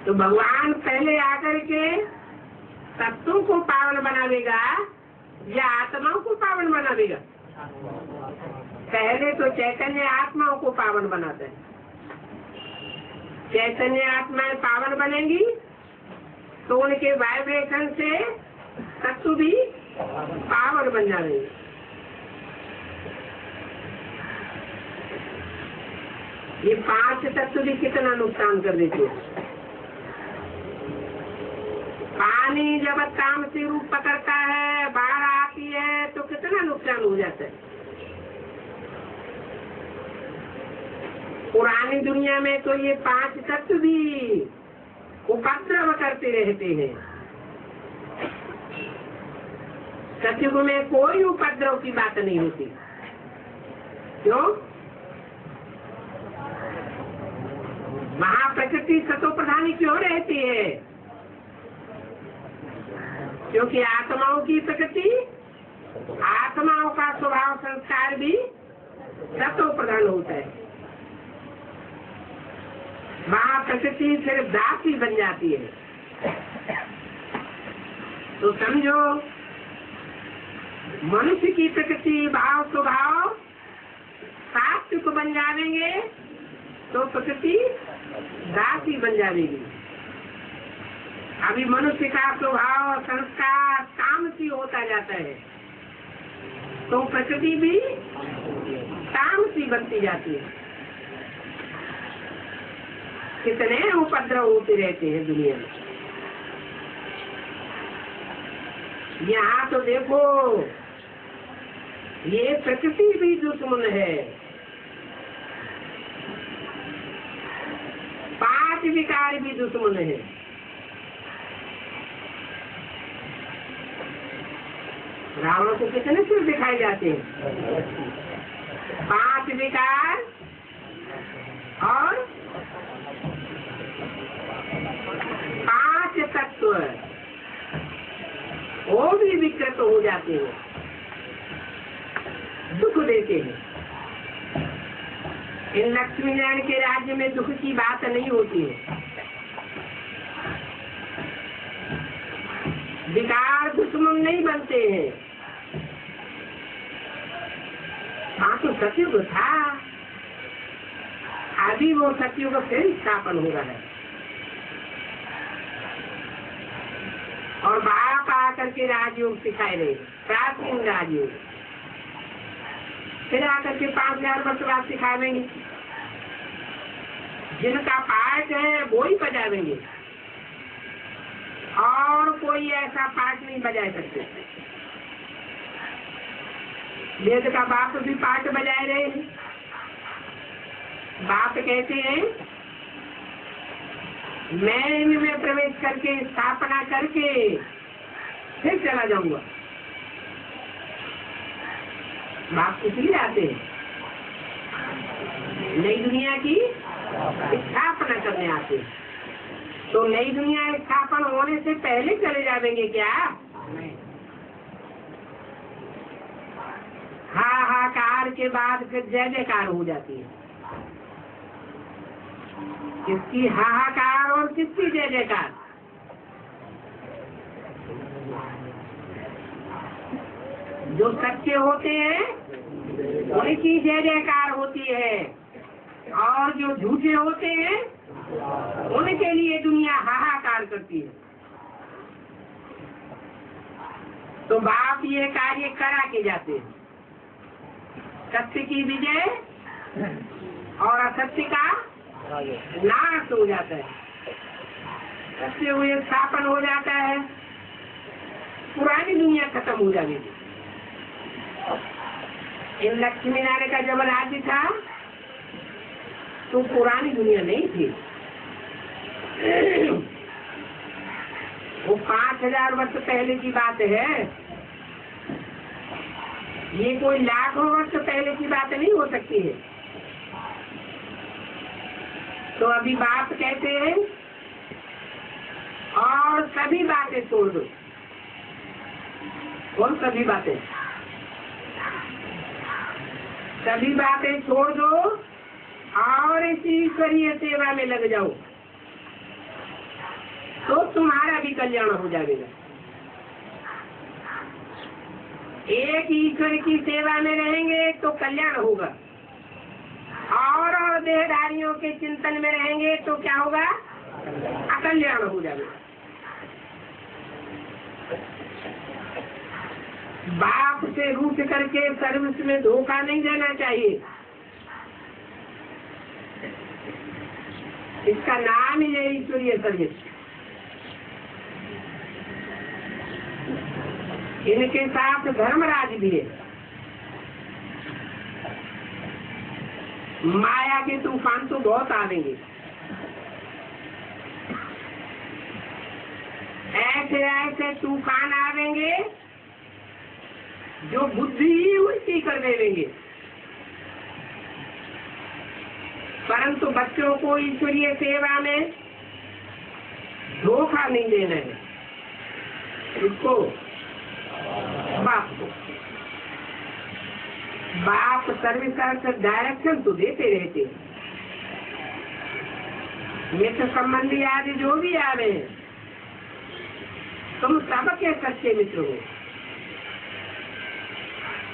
तो भगवान पहले आकर के तत्वों को पावन बना देगा या आत्माओं को पावन बना देगा? पहले तो चैतन्य आत्माओं को पावन बनाता है। चैतन्य आत्माएं पावन बनेंगी तो उनके वाइब्रेशन से तत्व भी पावन बन जाएंगे। ये 5 तत्व भी कितना नुकसान कर देते हैं। पानी जब तामसी रूप पकड़ता है, बाढ़ आती है तो कितना नुकसान हो जाता है। पुरानी दुनिया में तो ये 5 तत्व भी उपद्रव करते रहते हैं। सतयुग में कोई उपद्रव की बात नहीं होती। क्यों? वहाँ प्रकृति सतो प्रधानी क्यों रहती है? क्योंकि आत्माओं की प्रकृति, आत्माओं का स्वभाव संस्कार भी सतो प्रधान होता है। वहाँ प्रकृति सिर्फ दासी बन जाती है। तो समझो मनुष्य की प्रकृति भाव स्वभाव सात्विक बन जाएंगे तो प्रकृति दासी बन जाएगी। अभी मनुष्य का स्वभाव और संस्कार तामसी होता जाता है तो प्रकृति भी तामसी बनती जाती है। कितने उपद्रव होते रहते हैं दुनिया में। यहाँ तो देखो ये प्रकृति भी दुश्मन है, 5 विकार भी दुश्मन है। रावण को कितने सिर दिखाए जाते हैं? 5 विकार और 5 तत्व वो भी विकृत हो जाते हैं, दुख देते हैं। इन लक्ष्मी नारायण के राज्य में दुख की बात नहीं होती है। विकार दुश्मन नहीं बनते हैं। हाँ तो सतयुग था, अभी वो सतयुग फिर स्थापन हो रहा है और बाप आकर के राजयोग सिखाए रहे, प्राचीन राजयोग। फिर आकर के 5000 वर्ष बाद सिखाएंगे। जिनका पाठ है वो ही बजावेंगे और कोई ऐसा पाठ नहीं बजा सकते। वेद का बाप भी पाठ बजाए रहे हैं। बाप कहते हैं मैं इनमें प्रवेश करके स्थापना करके फिर चला जाऊंगा। बाप कुछ लिए आते हैं, नई दुनिया की स्थापना करने आते हैं। तो नई दुनिया स्थापन होने से पहले चले जाएंगे क्या? हाहाकार के बाद फिर जय जयकार हो जाती है। किसकी हाहाकार और किसकी जय जयकार? जो सच्चे होते हैं उनकी जय जयकार होती है और जो झूठे होते हैं उनके लिए दुनिया हाहाकार करती है। तो बाप ये कार्य करा के जाते हैं। सत्य की विजय और असत्य का नाश हो जाता है। सत्य हुए स्थापन हो जाता है, पुरानी दुनिया खत्म हो जाएगी। इन लक्ष्मी नारायण का जब राज्य था तो पुरानी दुनिया नहीं थी। वो 5000 वर्ष पहले की बात है, ये कोई लाखों वर्ष पहले की बात नहीं हो सकती है। तो अभी बाप कहते हैं और सभी बातें छोड़ दो। कौन सभी बातें? सभी बातें छोड़ दो और इसी ईश्वरीय सेवा में लग जाओ तो तुम्हारा भी कल्याण हो जाएगा। एक ईश्वर की सेवा में रहेंगे तो कल्याण होगा और देहधारियों के चिंतन में रहेंगे तो क्या होगा? अकल्याण हो जाएगा। बाप से रूठ करके सर्विस में धोखा नहीं देना चाहिए। इसका नाम ही है ईश्वरीय सर्विस। इनके साथ धर्मराज भी है। माया के तूफान तो बहुत आवेंगे, ऐसे ऐसे तूफान आवेंगे जो बुद्धि ही उल्टी कर देंगे। परंतु बच्चों को ईश्वरीय सेवा में धोखा नहीं देना है। इसको बाप को बाप सर्विस डायरेक्शन तो देते रहते हैं। मित्र संबंधी आदि जो भी आ रहे हैं, तुम सबके सच्चे मित्र हो।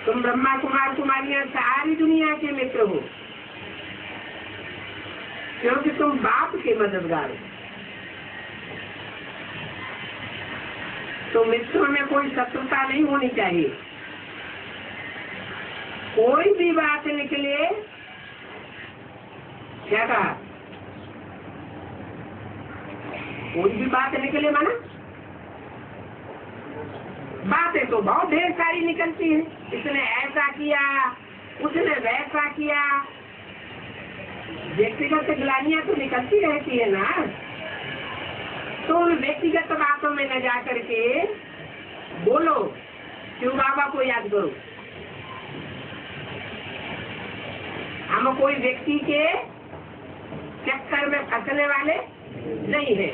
तुम ब्रह्मा कुमार कुमारियां सारी दुनिया के मित्र हो, क्योंकि तुम बाप के मददगार हो। तो मित्रों में कोई शत्रुता नहीं होनी चाहिए। कोई भी बात निकले, क्या कहा, कोई भी बात निकले माना, बातें तो बहुत ढेर सारी निकलती हैं। इसने ऐसा किया, उसने वैसा किया, व्यक्तिगत गिलानियां तो निकलती रहती है ना। तो उन व्यक्तिगत बातों में न जा करके बोलो, शिव बाबा को याद करो। हम कोई व्यक्ति के चक्कर में फंसने वाले नहीं है।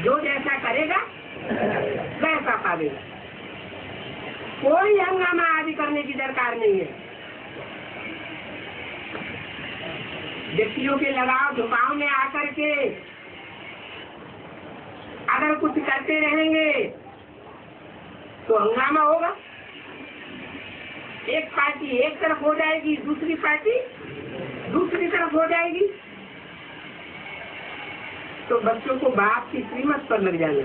जो जैसा करेगा वैसा पावेगा। कोई हंगामा आदि करने की दरकार नहीं है। व्यक्तियों के लगाव झुकाव में आकर के अगर कुछ करते रहेंगे तो हंगामा होगा। एक पार्टी एक तरफ हो जाएगी, दूसरी पार्टी दूसरी तरफ हो जाएगी। तो बच्चों को बाप की कीमत पर लग जाना,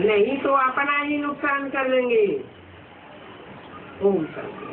नहीं तो अपना ही नुकसान कर लेंगे। ओम शांति।